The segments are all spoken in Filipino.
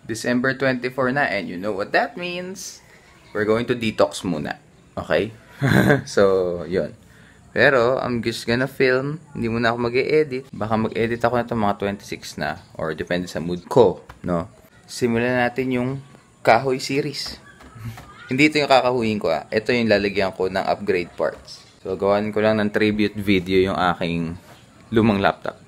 December 24 na, and you know what that means. We're going to detox muna. Okay? So, yun. Pero, I'm just gonna film. Hindi muna ako mag-e-edit. Baka mag-edit ako na itong mga 26 na. Or depende sa mood ko, no? Simulan natin yung kahoy series. Hindi ito yung kakahuyin ko, ah. Ito yung lalagyan ko ng upgrade parts. So, gawan ko lang ng tribute video yung aking lumang laptop.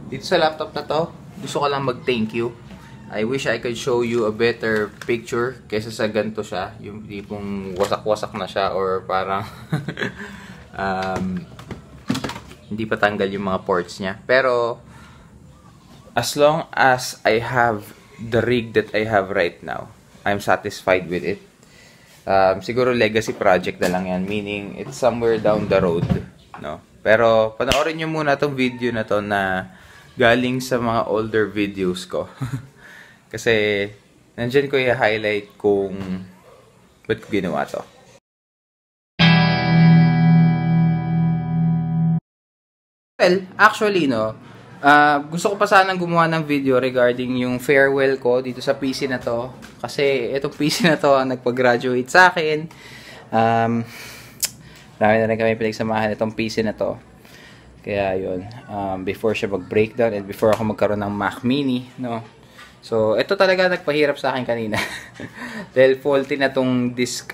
Dito sa laptop na to, gusto ko lang mag-thank you. I wish I could show you a better picture kaysa sa ganito siya. Yung tipong wasak-wasak na siya or parang hindi pa tanggal yung mga ports niya. Pero, as long as I have the rig that I have right now, I'm satisfied with it. Siguro legacy project na lang yan. Meaning, it's somewhere down the road. No? Pero, panoorin nyo muna tong video na to na galing sa mga older videos ko. Kasi, nandyan ko i-highlight kung ba't ko ginawa to. Well, actually, no, gusto ko pa sanang gumawa ng video regarding yung farewell ko dito sa PC na to. Kasi, itong PC na to ang nagpag-graduate sa akin. Marami na rin kami pinagsamahan itong PC na to. Kaya yun, before siya mag-breakdown and before ako magkaroon ng Mac Mini, no. So, ito talaga nagpahirap sa akin kanina. Dahil faulty na tong disk,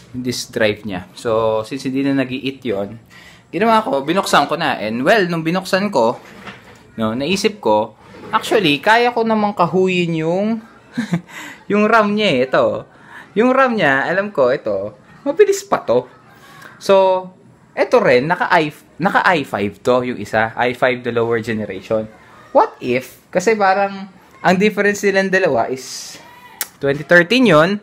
disk drive niya. So, since hindi na nag-i-eat yun, ginawa ko, binuksan ko na. And well, nung binuksan ko, no, naisip ko, actually, kaya ko namang kahuyin yung yung RAM niya eh, ito. Yung RAM niya, alam ko, ito, mabilis pa to. So, ito rin, naka i5 to, yung isa. i5 the lower generation. What if, kasi parang, ang difference nilang dalawa is 2013 yun.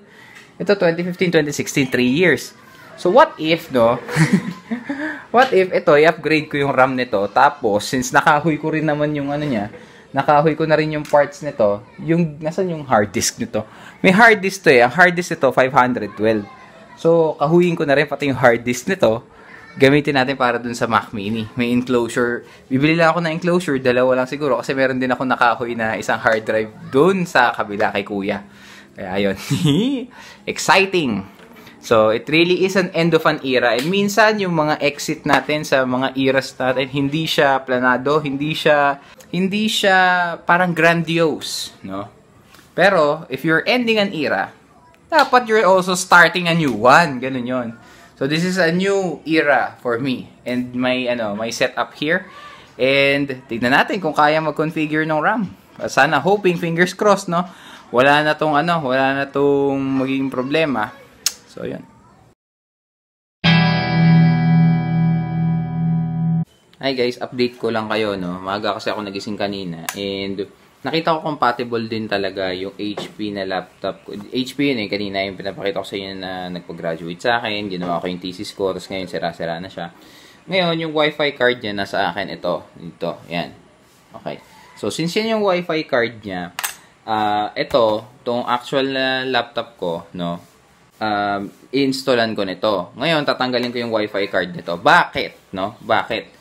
Ito 2015, 2016, 3 years. So what if, no? What if ito, i-upgrade ko yung RAM nito. Tapos, since nakahoy ko rin naman yung ano niya, nakahoy ko na rin yung parts nito, yung, nasan yung hard disk nito? May hard disk to eh. Ang hard disk nito, 512. So, kahuyin ko na rin pati yung hard disk nito. Gamitin natin para dun sa Mac Mini. May enclosure. Bibili lang ako ng enclosure. Dalawa lang siguro. Kasi meron din ako nakahoy na isang hard drive dun sa kabila kay kuya. Kaya ayun. Exciting. So, it really is an end of an era. And minsan, yung mga exit natin sa mga eras natin, hindi siya planado. Hindi siya parang grandiose. No? Pero, if you're ending an era, dapat you're also starting a new one. Ganun yun. So this is a new era for me and my setup here. And tignan natin kung kaya mag-configure ng RAM. Sana hoping fingers crossed, no. Wala na tong magiging problema. So yun. Hi guys, update ko lang kayo, no. Maaga kasi ako nagising kanina and nakita ko compatible din talaga yung HP na laptop ko. HP yun eh, kanina yung pinapakita ko sa inyo na nagpag-graduate sa akin. Ginawa ko yung thesis ko, tapos ngayon sira-sira na siya. Ngayon, yung Wi-Fi card niya nasa akin, ito, yan. Okay. So, since yan yung Wi-Fi card niya, itong actual na laptop ko, no, installan ko nito. Ngayon, tatanggalin ko yung Wi-Fi card nito. Bakit? No? Bakit?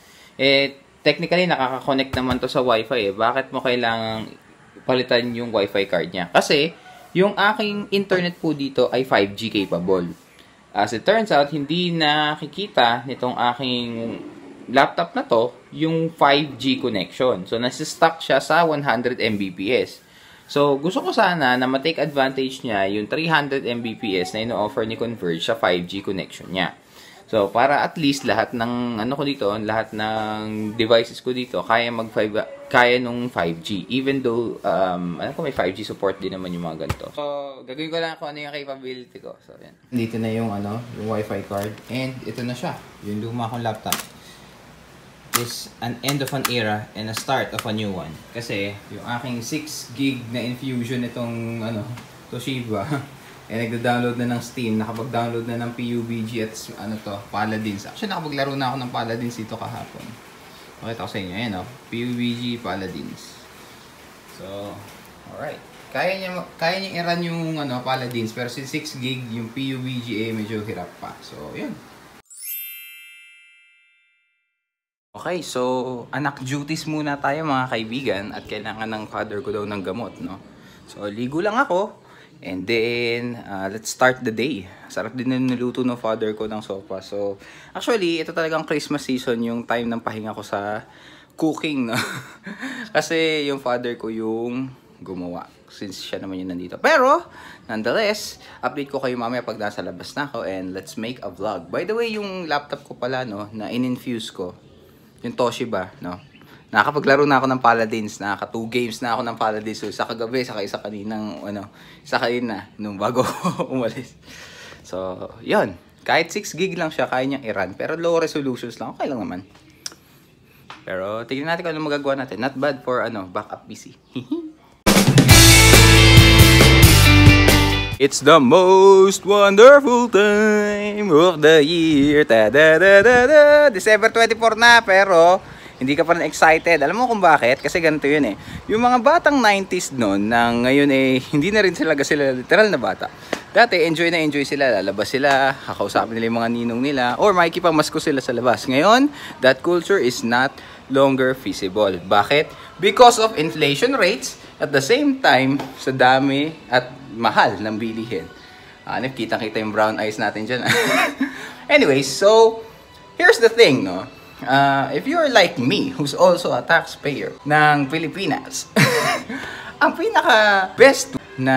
Technically, nakaka-connect naman to sa Wi-Fi eh. Bakit mo kailangang palitan yung Wi-Fi card niya? Kasi, yung aking internet po dito ay 5G capable. As it turns out, hindi nakikita nitong aking laptop na to yung 5G connection. So, nasa-stuck siya sa 100 Mbps. So, gusto ko sana na ma-take advantage niya yung 300 Mbps na ino-offer ni Converge sa 5G connection niya. So, para at least lahat ng lahat ng devices ko dito kaya nung 5G. Even though alam ko may 5G support din naman yung mga ganito. So, gagawin ko lang kung ano yung capability ko. So, yan. Dito na yung yung Wi-Fi card and ito na siya. Yung luma kong laptop. Is an end of an era and a start of a new one. Kasi yung aking 6 gig na infusion itong Toshiba Eh, nagda-download na ng Steam, nakapag-download na ng PUBG at ano to, Paladins. Actually, nakapaglaro na ako ng Paladins dito kahapon. Pakita ko sa inyo, ayan o, PUBG Paladins. So, alright. Kaya niya i-run yung ano, Paladins, pero si 6 gig yung PUBG medyo hirap pa. So, yun. Okay, so anak duties muna tayo mga kaibigan at kailangan ng father ko daw ng gamot, no? So, ligo lang ako and then let's start the day. Sarap din na niluto ng father ko ng sopa. So, actually, ito talagang Christmas season yung time ng pahinga ko sa cooking, no? Kasi yung father ko yung gumawa since siya naman yung nandito. Pero, nonetheless, update ko kayo mamaya pag nasa labas na ako and let's make a vlog. By the way, yung laptop ko pala, no, na in-infuse ko, yung Toshiba, no? Nakapaglaro na ako ng Paladins. Nakaka 2 games na ako ng Paladins. So, isa kagabi, saka isa kaninang, isa kanina, nung bago umalis. So, yun. Kahit 6 gig lang siya, kaya niyang i-run. Pero low resolutions lang, okay lang naman. Pero, tignan natin kung ano magagawa natin. Not bad for, backup PC. It's the most wonderful time of the year. Ta-da-da-da-da. December 24 na, pero hindi ka pa rin excited. Alam mo kung bakit? Kasi ganito yun eh. Yung mga batang 90s noon, na ngayon eh, hindi na rin sila literal na bata. Dati, enjoy na enjoy sila. Lalabas sila, kakausapin nila yung mga ninong nila, or makikipamasko sila sa labas. Ngayon, that culture is not longer feasible. Bakit? Because of inflation rates, at the same time, sa dami at mahal ng bilihin. Kitang-kita yung brown eyes natin dyan. Anyways, so, here's the thing, no? If you're like me, who's also a taxpayer ng Pilipinas, ang pinaka-best na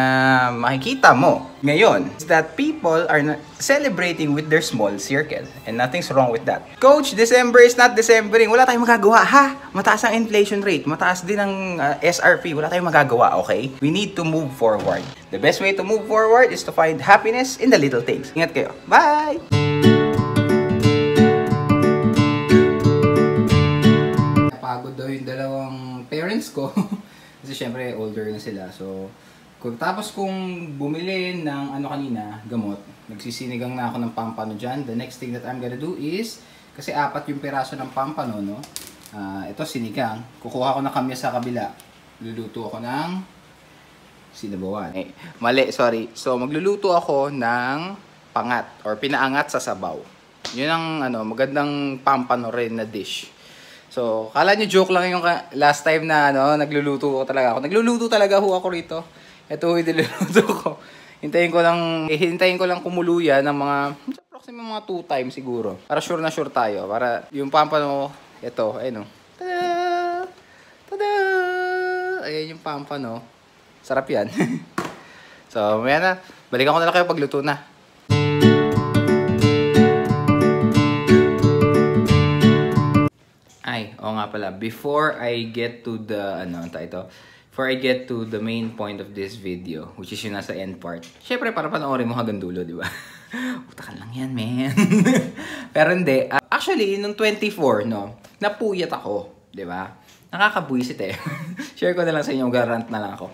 makikita mo ngayon is that people are celebrating with their small circle. And nothing's wrong with that. Coach, December is not Decembering. Wala tayong magagawa, ha? Mataas ang inflation rate. Mataas din ang SRP. Wala tayong magagawa, okay? We need to move forward. The best way to move forward is to find happiness in the little things. Ingat kayo. Bye! Napagod daw yung dalawang parents ko. Kasi syempre, older na sila. So, tapos kung bumili ng kanina, gamot, nagsisinigang na ako ng pampano dyan. The next thing that I'm gonna do is, kasi 4 yung piraso ng pampano, no? Ito sinigang. Kukuha ko na kamya sa kabila. Luluto ako ng sinabawan. Mali, sorry. So, magluluto ako ng pangat or pinaangat sa sabaw. Yun ang magandang pampano rin na dish. So, kala nyo joke lang yung last time na nagluluto ko talaga ako. Nagluluto talaga ako rito. Ito yung niluluto ko. Hintayin ko lang kumuluyan ng mga approximately mga 2 times siguro. Para sure na sure tayo. Para yung pampano, ito, ayun o. Tada! Tada! Ayan yung pampano. Sarap yan. So, maya na. Balikan ko na lang kayo pagluto na. Ay, oo nga pala. Before I get to the, before I get to the main point of this video, which is yung nasa end part, syempre para panoorin mo hanggang dulo, di ba? Utakan lang yan, man. Pero hindi. Actually, nung 24, napuyat ako, di ba? Nakakabuisit eh. Share ko na lang sa inyo, garant na lang ako.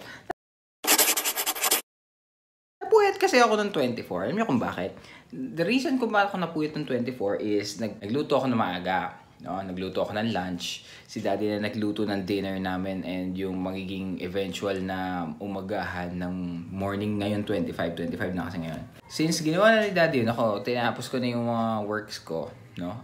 Napuyat kasi ako nung 24. Alam niyo kung bakit? The reason kung bakit ako napuyat nung 24 is nagluto ako ng maaga. Nagluto ako ng lunch. Si daddy na nagluto ng dinner namin and yung magiging eventual na umagahan ng morning ngayon 25 na kasi ngayon. Since ginawa na ni daddy yun, tinapos ko na yung mga works ko.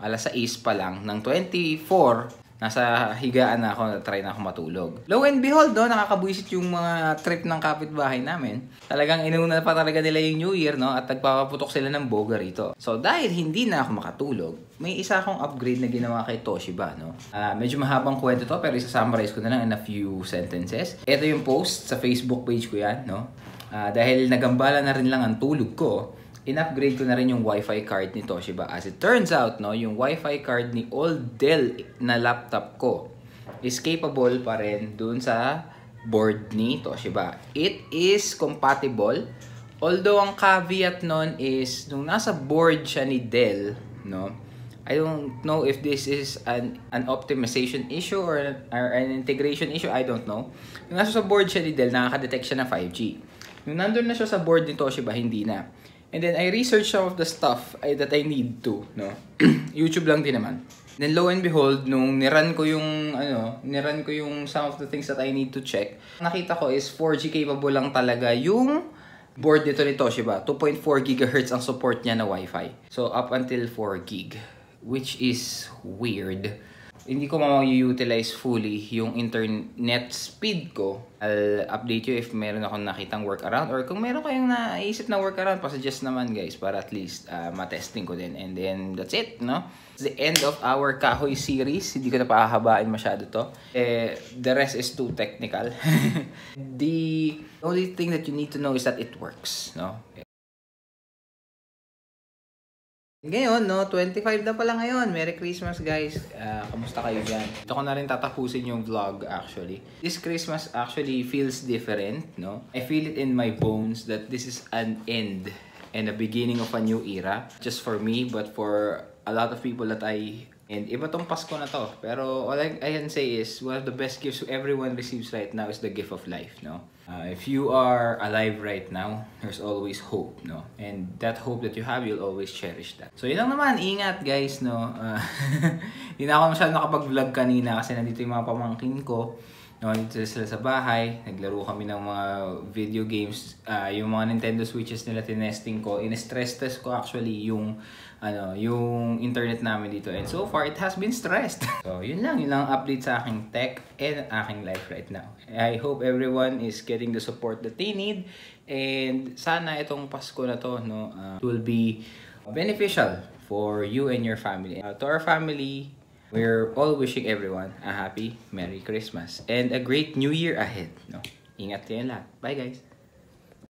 Alas 6 pa lang ng 24, nasa higaan na ako, try na ako matulog. Lo and behold, nakakabuisit yung mga trip ng kapitbahay namin. Talagang inuna pa talaga nila yung New Year, at nagpapaputok sila ng boga rito. So, dahil hindi na ako makatulog, may isa akong upgrade na ginawa kay Toshiba, medyo mahabang kwento to, pero isa-summarize ko na lang in a few sentences. Ito yung post sa Facebook page ko yan, dahil nagambala na rin lang ang tulog ko, in-upgrade ko na rin yung Wi-Fi card ni Toshiba. As it turns out, yung Wi-Fi card ni old Dell na laptop ko is capable pa rin dun sa board ni Toshiba. It is compatible. Although, ang caveat nun is, nung nasa board siya ni Dell, I don't know if this is an optimization issue or an integration issue. I don't know. Yung nasa sa board siya ni Dell, nakaka-detect siya ng 5G. Nung nandun na siya sa board ni Toshiba, hindi na. And then, I researched some of the stuff that I need to, no? YouTube lang din naman. Then, lo and behold, nung niran ko yung some of the things that I need to check, nakita ko is 4G capable lang talaga yung board nito ni Toshiba. 2.4 GHz ang support niya na Wi-Fi. So, up until 4 gig, which is weird. Hindi ko ma-utilize fully yung internet speed ko. I'll update you if meron akong nakitang workaround or kung meron kayong naisip na workaround, pa-suggest naman guys para at least ma-testing ko din. And then that's it, no? It's the end of our Kahoy series. Hindi ko na pahahabain masyado to. The rest is too technical. The only thing that you need to know is that it works, no? Ngayon, no, 25 na pala ngayon. Merry Christmas, guys. Kamusta kayo dyan? Ito ko na rin tatapusin yung vlog, actually. This Christmas actually feels different, no? I feel it in my bones that this is an end and a beginning of a new era. Just for me, but for a lot of people that And iba tong Pasko na to. Pero all I can say is, one of the best gifts everyone receives right now is the gift of life, no? If you are alive right now, there's always hope, no? And that hope that you have, you'll always cherish that. So yun lang naman, ingat guys, no? Hindi na ako masyado nakapag-vlog kanina kasi nandito yung mga pamangkin ko. No, dito sila sa bahay, naglaro kami ng mga video games. Yung mga Nintendo Switches nila tinesting ko. In-stress test ko actually yung internet namin dito. And so far, it has been stressed. So, yun lang ang update sa aking tech and aking life right now. I hope everyone is getting the support that they need. And sana itong Pasko na to, no, will be beneficial for you and your family. To our family, we're all wishing everyone a happy Merry Christmas and a great New Year ahead. No? Ingat kayo lahat. Bye guys!